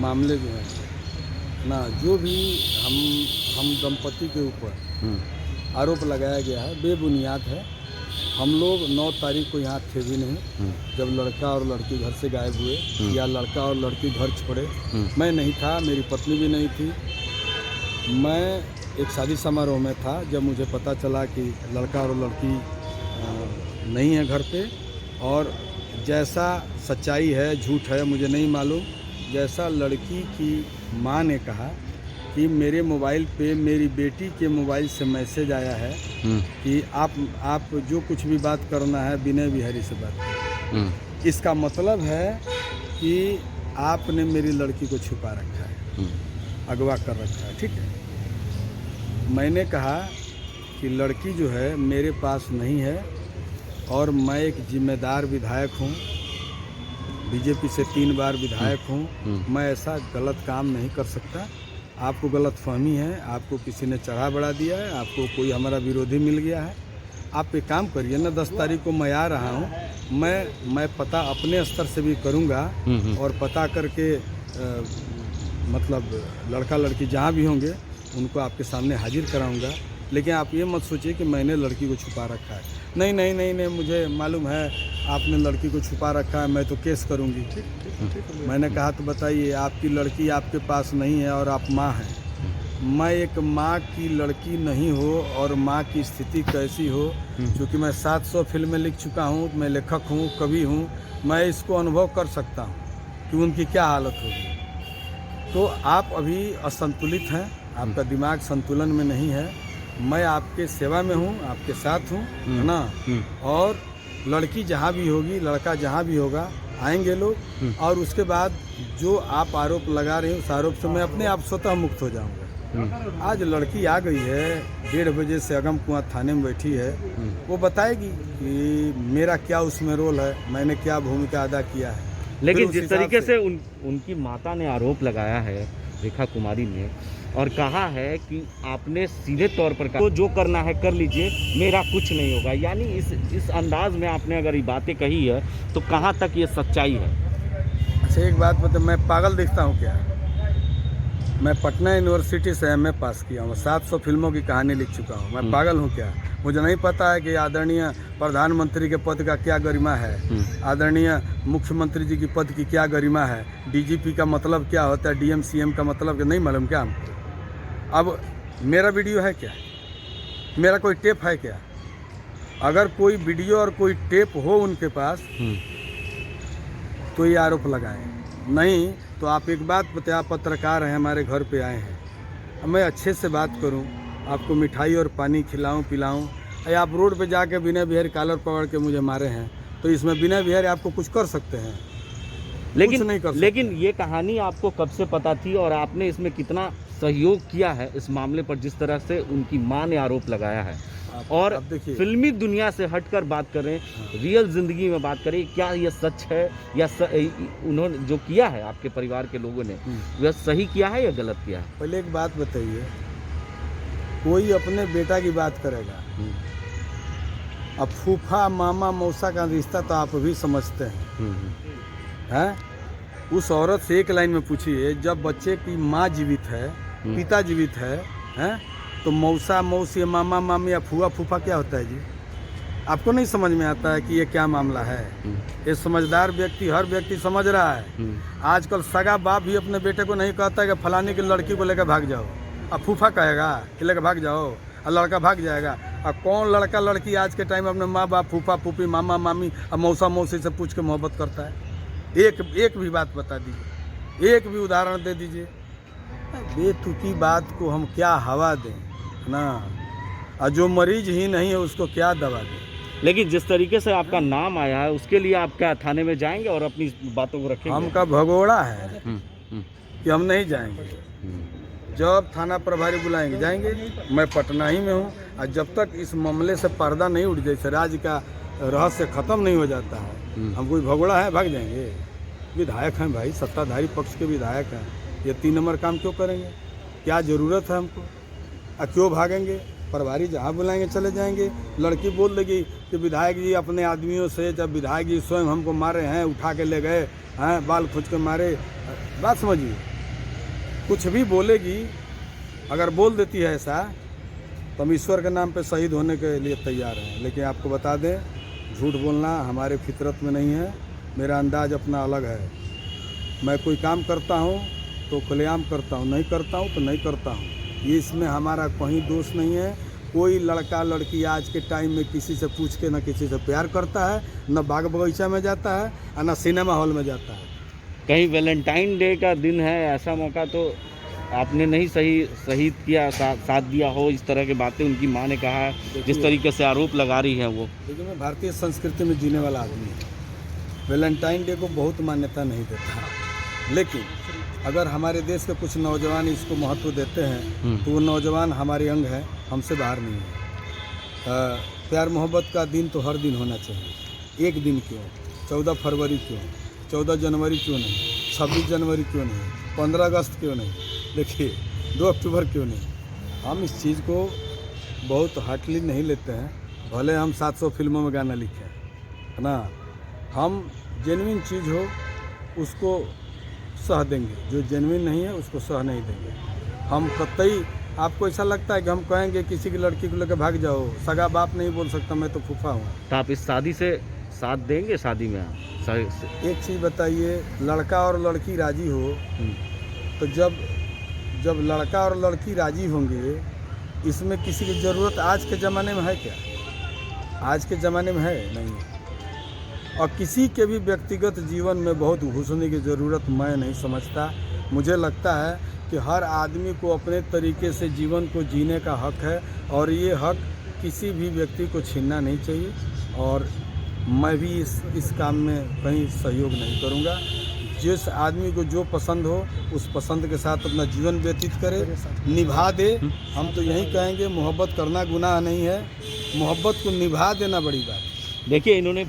मामले जो हैं ना, जो भी हम दंपति के ऊपर आरोप लगाया गया है बेबुनियाद है। हम लोग 9 तारीख को यहाँ थे भी नहीं जब लड़का और लड़की घर से गायब हुए, या लड़का और लड़की घर छोड़े। मैं नहीं था, मेरी पत्नी भी नहीं थी। मैं एक शादी समारोह में था जब मुझे पता चला कि लड़का और लड़की नहीं है घर पे। और जैसा सच्चाई है झूठ है मुझे नहीं मालूम, जैसा लड़की की माँ ने कहा कि मेरे मोबाइल पे मेरी बेटी के मोबाइल से मैसेज आया है कि आप जो कुछ भी बात करना है विनय बिहारी से बात करें। इसका मतलब है कि आपने मेरी लड़की को छुपा रखा है, अगवा कर रखा है। ठीक है, मैंने कहा कि लड़की जो है मेरे पास नहीं है और मैं एक जिम्मेदार विधायक हूँ, बीजेपी से 3 बार विधायक हूँ। मैं ऐसा गलत काम नहीं कर सकता। आपको गलत फहमी है, आपको किसी ने चढ़ा बढ़ा दिया है, आपको कोई हमारा विरोधी मिल गया है। आप एक काम करिए ना, 10 तारीख को मैं आ रहा हूँ, मैं पता अपने स्तर से भी करूँगा और पता करके मतलब लड़का लड़की जहाँ भी होंगे उनको आपके सामने हाजिर कराऊँगा। लेकिन आप ये मत सोचिए कि मैंने लड़की को छुपा रखा है। नहीं नहीं नहीं नहीं, मुझे मालूम है आपने लड़की को छुपा रखा है, मैं तो केस करूँगी। मैंने कहा तो बताइए, आपकी लड़की आपके पास नहीं है और आप माँ हैं। मैं एक माँ की लड़की नहीं हो और माँ की स्थिति कैसी हो, क्योंकि मैं 700 फिल्में लिख चुका हूँ, मैं लेखक हूँ, कवि हूँ, मैं इसको अनुभव कर सकता हूँ कि उनकी क्या हालत होगी। तो आप अभी असंतुलित हैं, आपका दिमाग संतुलन में नहीं है। मैं आपके सेवा में हूँ, आपके साथ हूँ, है ना। और लड़की जहाँ भी होगी, लड़का जहाँ भी होगा, आएंगे लोग और उसके बाद जो आप आरोप लगा रहे हैं उस आरोप से मैं अपने आप स्वतः मुक्त हो जाऊंगा। आज लड़की आ गई है, 1:30 बजे से अगम कुआं थाने में बैठी है, वो बताएगी कि मेरा क्या उसमें रोल है, मैंने क्या भूमिका अदा किया है। लेकिन जिस तरीके से उनकी माता ने आरोप लगाया है, रेखा कुमारी ने, और कहा है कि आपने सीधे तौर पर कहा तो जो करना है कर लीजिए, मेरा कुछ नहीं होगा, यानी इस अंदाज में आपने अगर ये बातें कही है तो कहाँ तक ये सच्चाई है? अच्छा एक बात बता, मैं पागल दिखता हूँ क्या? मैं पटना यूनिवर्सिटी से एमए पास किया हूँ, 700 फिल्मों की कहानी लिख चुका हूँ। मैं पागल हूँ क्या? मुझे नहीं पता है कि आदरणीय प्रधानमंत्री के पद का क्या गरिमा है, आदरणीय मुख्यमंत्री जी की पद की क्या गरिमा है, डीजीपी का मतलब क्या होता है, डीएम सीएम का मतलब क्या, नहीं मालूम क्या हमको? अब मेरा वीडियो है क्या? मेरा कोई टेप है क्या? अगर कोई वीडियो और कोई टेप हो उनके पास तो ये आरोप लगाएं, नहीं तो आप एक बात बताएं, आप पत्रकार हैं, हमारे घर पे आए हैं, मैं अच्छे से बात करूं, आपको मिठाई और पानी खिलाऊं पिलाऊं, या आप रोड पे जाके विनय बिहारी कॉलर पकड़ के मुझे मारे हैं, तो इसमें विनय बिहारी आपको कुछ कर सकते हैं? लेकिन ये कहानी आपको कब से पता थी और आपने इसमें कितना सहयोग किया है इस मामले पर, जिस तरह से उनकी मां ने आरोप लगाया है? और फिल्मी दुनिया से हटकर बात करें, रियल जिंदगी में बात करें, क्या ये सच है या उन्होंने जो किया है आपके परिवार के लोगों ने वह सही किया है या गलत किया है? पहले एक बात बताइए, कोई अपने बेटा की बात करेगा, अब फूफा मामा मौसा का रिश्ता तो आप भी समझते हैं। उस औरत से एक लाइन में पूछिए, जब बच्चे की माँ जीवित है, पिता जीवित है, तो मौसा मौसी मामा मामी या फूआ फूफा क्या होता है जी? आपको नहीं समझ में आता है कि ये क्या मामला है? ये समझदार व्यक्ति, हर व्यक्ति समझ रहा है। आजकल सगा बाप भी अपने बेटे को नहीं कहता है कि फलाने की लड़की को लेकर भाग जाओ, अब फूफा कहेगा कि लेकर भाग जाओ और लड़का भाग जाएगा। अब कौन लड़का लड़की आज के टाइम अपने माँ बाप फूफा फूफी मामा मामी और मौसा मौसी से पूछ के मोहब्बत करता है? एक भी बात बता दीजिए, एक भी उदाहरण दे दीजिए। बेतुकी बात को हम क्या हवा दें ना, और जो मरीज ही नहीं है उसको क्या दवा दें? लेकिन जिस तरीके से आपका नाम आया है उसके लिए आप क्या थाने में जाएंगे और अपनी बातों को रखेंगे? हमका भगोड़ा है कि हम नहीं जाएंगे। जब थाना प्रभारी बुलाएंगे जाएंगे। मैं पटना ही में हूँ और जब तक इस मामले से पर्दा नहीं उठ जाए, राज्य का रहस्य खत्म नहीं हो जाता है, हम कोई भगोड़ा है भाग जाएंगे? विधायक हैं भाई, सत्ताधारी पक्ष के विधायक हैं, ये 3 नंबर काम क्यों करेंगे? क्या ज़रूरत है हमको? क्यों भागेंगे? प्रभारी जहाँ बुलाएंगे चले जाएंगे। लड़की बोल देगी कि विधायक जी अपने आदमियों से, जब विधायक जी स्वयं हमको मारे हैं, उठा के ले गए हैं, बाल खींच के मारे, बात समझिए। कुछ भी बोलेगी, अगर बोल देती है ऐसा, तो हम ईश्वर के नाम पे शहीद होने के लिए तैयार हैं। लेकिन आपको बता दें, झूठ बोलना हमारे फितरत में नहीं है। मेरा अंदाज़ अपना अलग है। मैं कोई काम करता हूँ तो खुलेआम करता हूँ, नहीं करता हूँ तो नहीं करता हूँ। ये इसमें हमारा कहीं दोष नहीं है। कोई लड़का लड़की आज के टाइम में किसी से पूछ के न किसी से प्यार करता है, न बाग बगीचा में जाता है और न सिनेमा हॉल में जाता है। कहीं वैलेंटाइन डे का दिन है, ऐसा मौका तो आपने नहीं शहीद किया, साथ दिया हो, इस तरह की बातें उनकी माँ ने कहा है, जिस तरीके से आरोप लगा रही हैं वो। देखिए, मैं भारतीय संस्कृति में जीने वाला आदमी हूँ। वैलेंटाइन डे को बहुत मान्यता नहीं देता, लेकिन अगर हमारे देश के कुछ नौजवान इसको महत्व देते हैं तो वो नौजवान हमारे अंग है, हमसे बाहर नहीं है। प्यार मोहब्बत का दिन तो हर दिन होना चाहिए। एक दिन क्यों, 14 फरवरी क्यों, 14 जनवरी क्यों नहीं, 26 जनवरी क्यों नहीं, 15 अगस्त क्यों नहीं, देखिए 2 अक्टूबर क्यों नहीं। हम इस चीज़ को बहुत हार्डली नहीं लेते हैं। भले हम 700 फिल्मों में गाना लिखें, है ना, हम जेन्युइन चीज़ हो उसको सह देंगे, जो जेन्युइन नहीं है उसको सह नहीं देंगे। हम कतई, आपको ऐसा लगता है कि हम कहेंगे किसी की लड़की को लेकर भाग जाओ, सगा बाप नहीं बोल सकता मैं तो फूफा हूँ। तो आप इस शादी से साथ देंगे? शादी में आप एक चीज़ बताइए, लड़का और लड़की राजी हो तो जब लड़का और लड़की राजी होंगे, इसमें किसी की ज़रूरत आज के ज़माने में है क्या? आज के ज़माने में है नहीं है। और किसी के भी व्यक्तिगत जीवन में बहुत घुसने की ज़रूरत मैं नहीं समझता। मुझे लगता है कि हर आदमी को अपने तरीके से जीवन को जीने का हक है और ये हक किसी भी व्यक्ति को छीनना नहीं चाहिए। और मैं भी इस काम में कहीं सहयोग नहीं करूँगा। जिस आदमी को जो पसंद हो उस पसंद के साथ अपना जीवन व्यतीत करे, निभा दे। हम तो यही कहेंगे, मोहब्बत करना गुनाह नहीं है, मोहब्बत को निभा देना बड़ी बात है। देखिए, इन्होंने